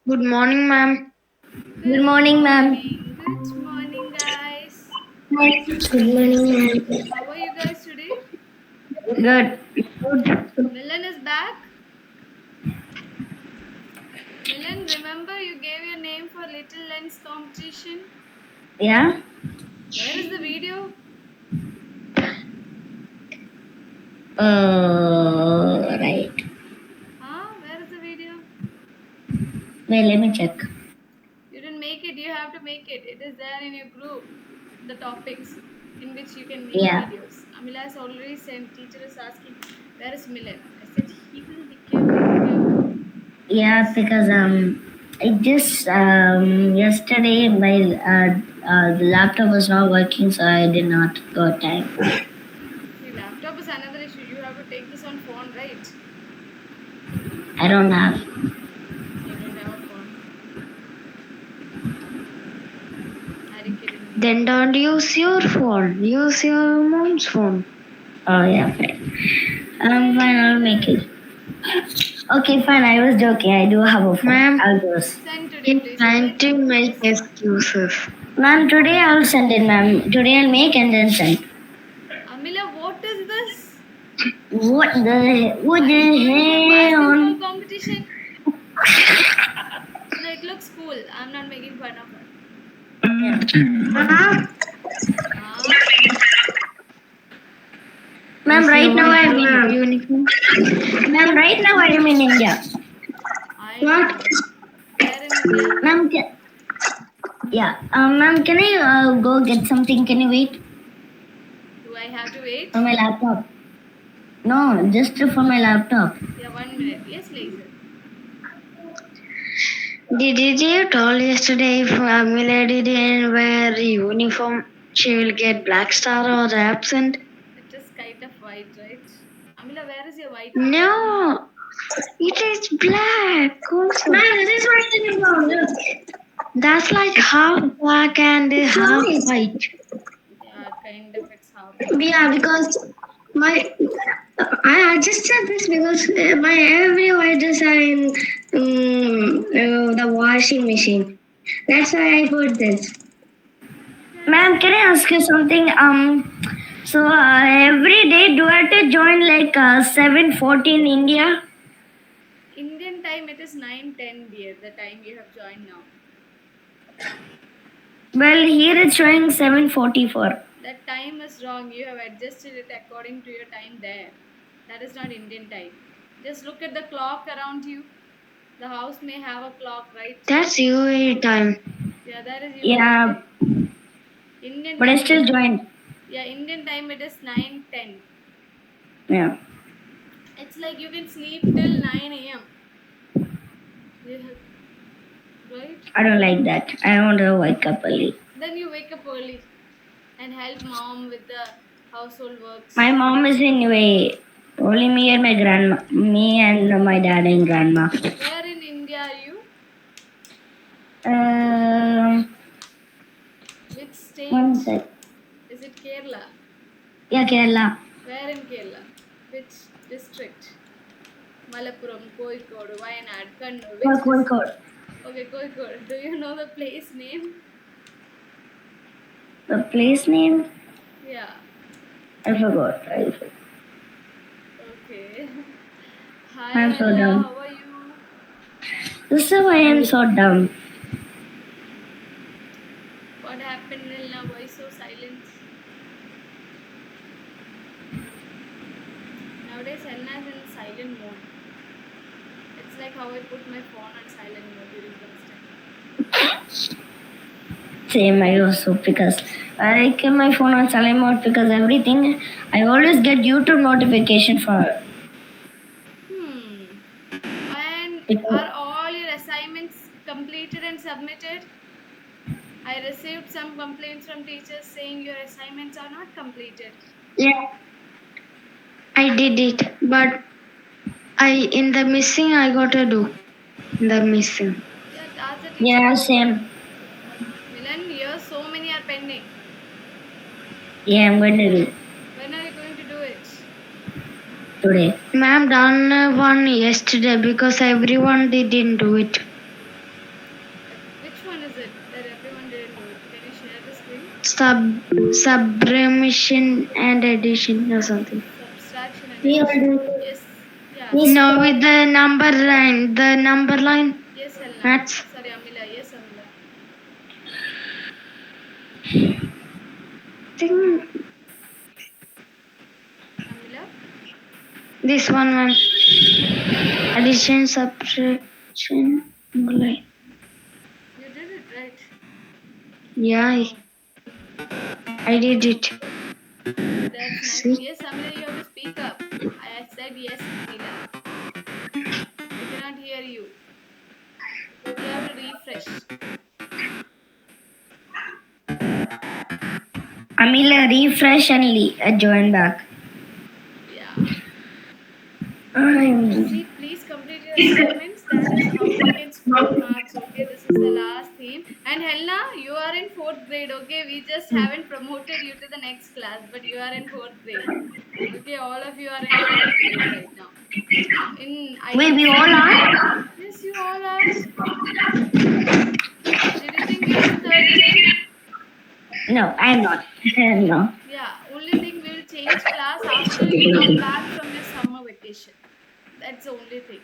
Good morning, ma'am. Good Good morning, ma'am. morning. Good morning, guys. Good morning, ma'am. How are you guys today? Good. Milan is back. Milan, remember you gave your name for Little Lens competition? Yeah. Where is the video? Right. Huh? Where is the video? Wait, let me check. You didn't make it. You have to make it. It is there in your group. The topics in which you can make Yeah. videos. Amila has already sent. Teacher is asking, where is Milan? I said he came. He came. Yeah, because it just yesterday my the laptop was not working, so I did not got time. See, laptop is another issue. You have to take this on phone, right? I don't have. You don't have a phone. Are you kidding me? Then don't use your phone. Use your mom's phone. Oh yeah, fine. Fine. I'll make it. Okay, fine. I was joking. I do have a phone. Ma'am, I'll just. Send today, he's please. trying Wait, to make just excuses. Ma'am, today I'll send it, ma'am. Today I'll make and then send. Amila, what is this? What the Are you going for basketball hell? competition? No, it looks cool. I'm not making fun of her. Ah, Ma'am, Is right your now I'm white in. uniform? Ma'am, right now I am in India. I know. Where in India? Ma'am, yeah. Ma'am, can I go get something? Can you wait Do I have to wait? for my laptop? No, just for my laptop. Yeah, 1 minute. Yes, Laser. Did you told yesterday if Milady didn't wear uniform, she will get black star or absent? It is kind of white, right? Amila, where is your white one? No, it is black also. this is what it is now. That's like half black and half white. Yeah, kind of. It's half. Yeah, because my I adjusted this because my every whites are in the washing machine. That's why I put this. Ma'am, can I ask you something? So every day do I have to join like 7:40 in India? Indian time, it is 9:10, dear. The time you have joined now. Well, here it's showing 7:44. That time is wrong. You have adjusted it according to your time there. That is not Indian time. Just look at the clock around you. The house may have a clock, right? That's UAE time. Yeah, that is UAE Yeah, time. Indian but I time. still joined. Yeah, Indian time it is 9:10. Yeah. It's like you can sleep till 9 a.m. You have, right? I don't like that. I want to wake up early. Then you wake up early and help mom with the household works. My mom is in UAE. Only me and my grandma. Me and my dad and grandma. Where in India are you? Which state? One sec. Is it Kerala? Yeah, Kerala. Where in Kerala? Which district? Malappuram, Kozhikode, Wayanad, Kannur. Which Kozhikode. Okay, Kozhikode. Do you know the place name? The place name? Yeah. I forgot. Okay. Hi, I'm so Ella. dumb. How are you? This is why I'm so dumb. What happened, Nilna? Why so silent? Nowadays, Elna is in silent mode. It's like how I put my phone on silent mode during lunchtime. Same, I also because I keep my phone on silent mode because everything I always get YouTube notification for. And are all your assignments completed and submitted? I received some complaints from teachers saying your assignments are not completed. Yeah, I did it, but in the missing I gotta do. The missing. Yeah, ask the teacher. Yeah, same. Milan, here so many are pending. Yeah, I'm going to do When are you going to do it? today. Ma'am done one yesterday because everyone didn't do it. subtraction and addition or something. Subtraction and We all addition. do. Yes. Yeah. Yes. No, with the number line. The number line. Yes, Helena. Maths. Sorry, Amila. Yes, Amila. Think Amila. this one, ma'am. Addition, subtraction, number line. You did it right. Yeah, I did it. That's nice. See? Yes, Amila, you have to speak up. I said yes, Amila. I cannot hear you. You have to refresh. Amila, refresh and join back. Yeah. Um, See, please complete your assignments. That is how we can score marks. Okay, this is the last theme. And Helena, you are in 4th grade. Okay, we just haven't promoted you to the next class, but you are in 4th grade. Okay, all of you are in 4th grade right now. Wait, we all are? Yes, you all are. Did you think you're in 3rd grade? No, I'm not. No. Yeah, only thing we will change class after you come back from your summer vacation. That's the only thing.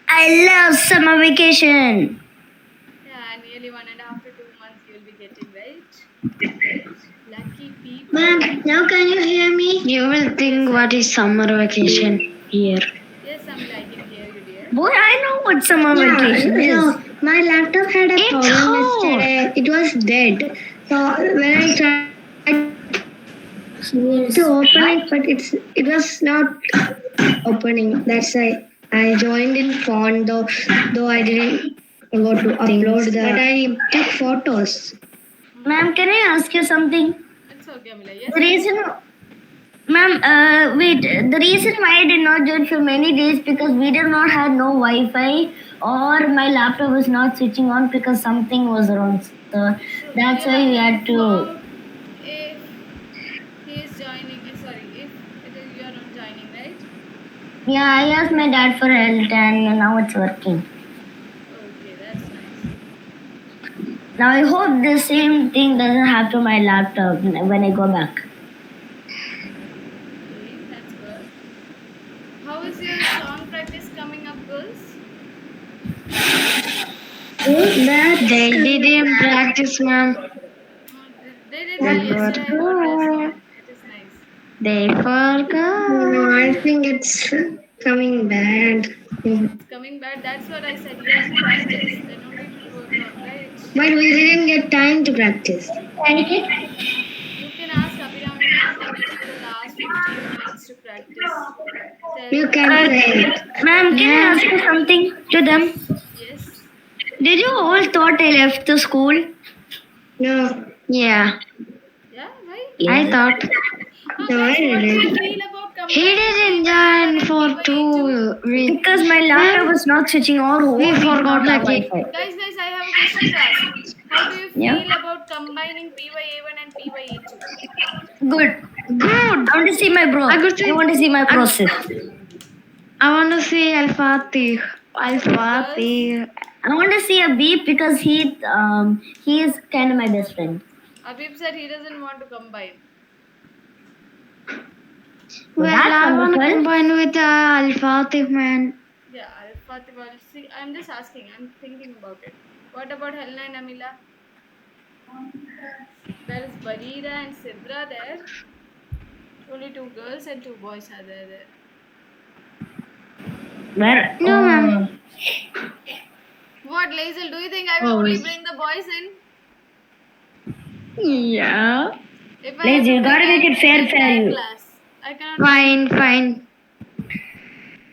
I love summer vacation. Yeah, nearly 1.5 to 2 months you'll be getting, right? Lucky people. Ma'am, now can you hear me? You will think what is summer vacation here. Yes, Amila, I can hear you, dear. Boy, I know what summer vacation is. So my laptop had a It's problem hot. yesterday. It was dead. So when I tried to open it, but it was not opening. That's why I joined in phone though I didn't go to upload the. But I took photos. Ma'am, can I ask you something? It's okay, Amila. Yes. The reason, wait, the reason why I did not join for many days because we did not have no Wi-Fi or my laptop was not switching on because something was wrong. So that's why we had to. If he is joining, sorry, if it is you are not joining, right? Yeah, I asked my dad for help and now it's working. Okay, that's nice. Now I hope the same thing doesn't happen to my laptop when I go back. Okay, that's good. How is your song practice coming up, girls? They didn't practice, ma'am. They did well yesterday. I heard their song. It is nice. They forgot. No, I think it's coming bad. It's coming back. That's what I said. You have to practice. Then only it will work out, right? But we didn't get time to practice. You can ask Abhirami ma'am to give you the last 15 minutes to practice. Tell You her. can say it. Ma'am, can I ask you something to them? Yes. Did you all thought I left the school? No. Yeah, Yeah, why? I thought No, I Guys, what do you didn't. feel about he didn't join for 2 weeks. Because my laptop was not switching on. We forgot like Guys, I have a question to ask. How do you feel Yeah. about combining PYA1 and PYA2? Good. Good. I want to see my bro. I could see- I want to see my process. I want to see Al-Fatih. Al-Fatih. I want to see a beep because he is kind of my best friend. Abib said he doesn't want to combine. Well, that's I want to wonderful. combine with Al-Fatih, man. Yeah, Fatima, see, I'm just asking. I'm thinking about it. What about Helena and Amila? There is Barira and Sidra there. Only 2 girls and 2 boys are there. Where? No, ma'am. What, Lazel, do you think I will only bring the boys in? Yeah. If I Lazel, have to you gotta bring make it fair, entire you. class, I cannot. Fine.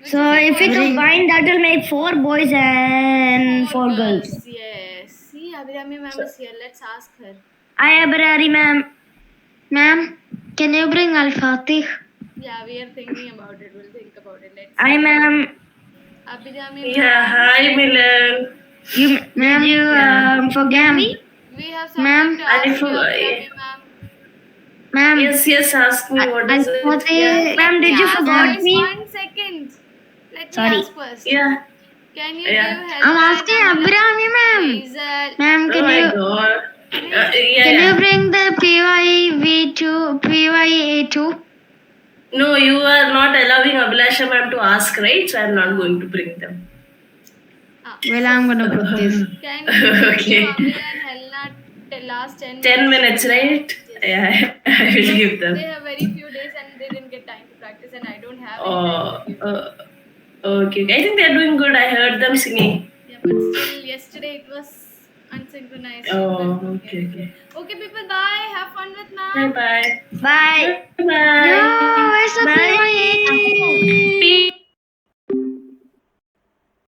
Which So is if we important. combine, that will make 4 boys and 4 girls. Yes. See, Abhirami ma'am is here. Let's ask her. I Abrari, ma'am. Ma'am, can you bring Al-Fatih? Yeah, we are thinking about it. We'll think about it. Let's I, ma'am. Abhirami Yeah, hi Milan. You, Ma'am, did you forget me? we have Ma'am, something to ask you, forgot. Abhirami ma'am. Ma'am, Yes, ask me what is it? Al-Fatih. Yeah. Ma'am, did you Ask forgot guys me? 1 second. Let Sorry. me ask first. Yeah. Can you Yeah. give help? I'm asking Abhirami, ma'am. Lazel. Ma'am, Oh can my you god. Can you bring the PYA2? No, you are not allowing Abhilasha ma'am to ask, right? So I'm not going to bring them. Well, I'm gonna put this. Can you Okay. give Amila and Helena the last 10 minutes? 10 minutes, right? Yes. Yeah, I will give them. They have very few days and they didn't get time to practice, and I don't have any Oh, time to give. okay. I think they're doing good. I heard them singing. Yeah, but still, yesterday it was unsynchronized. Oh, But okay. Okay, people, bye. Have fun with Bye ma'am. bye. Bye. Bye. Yo, where's the Bye. PYA?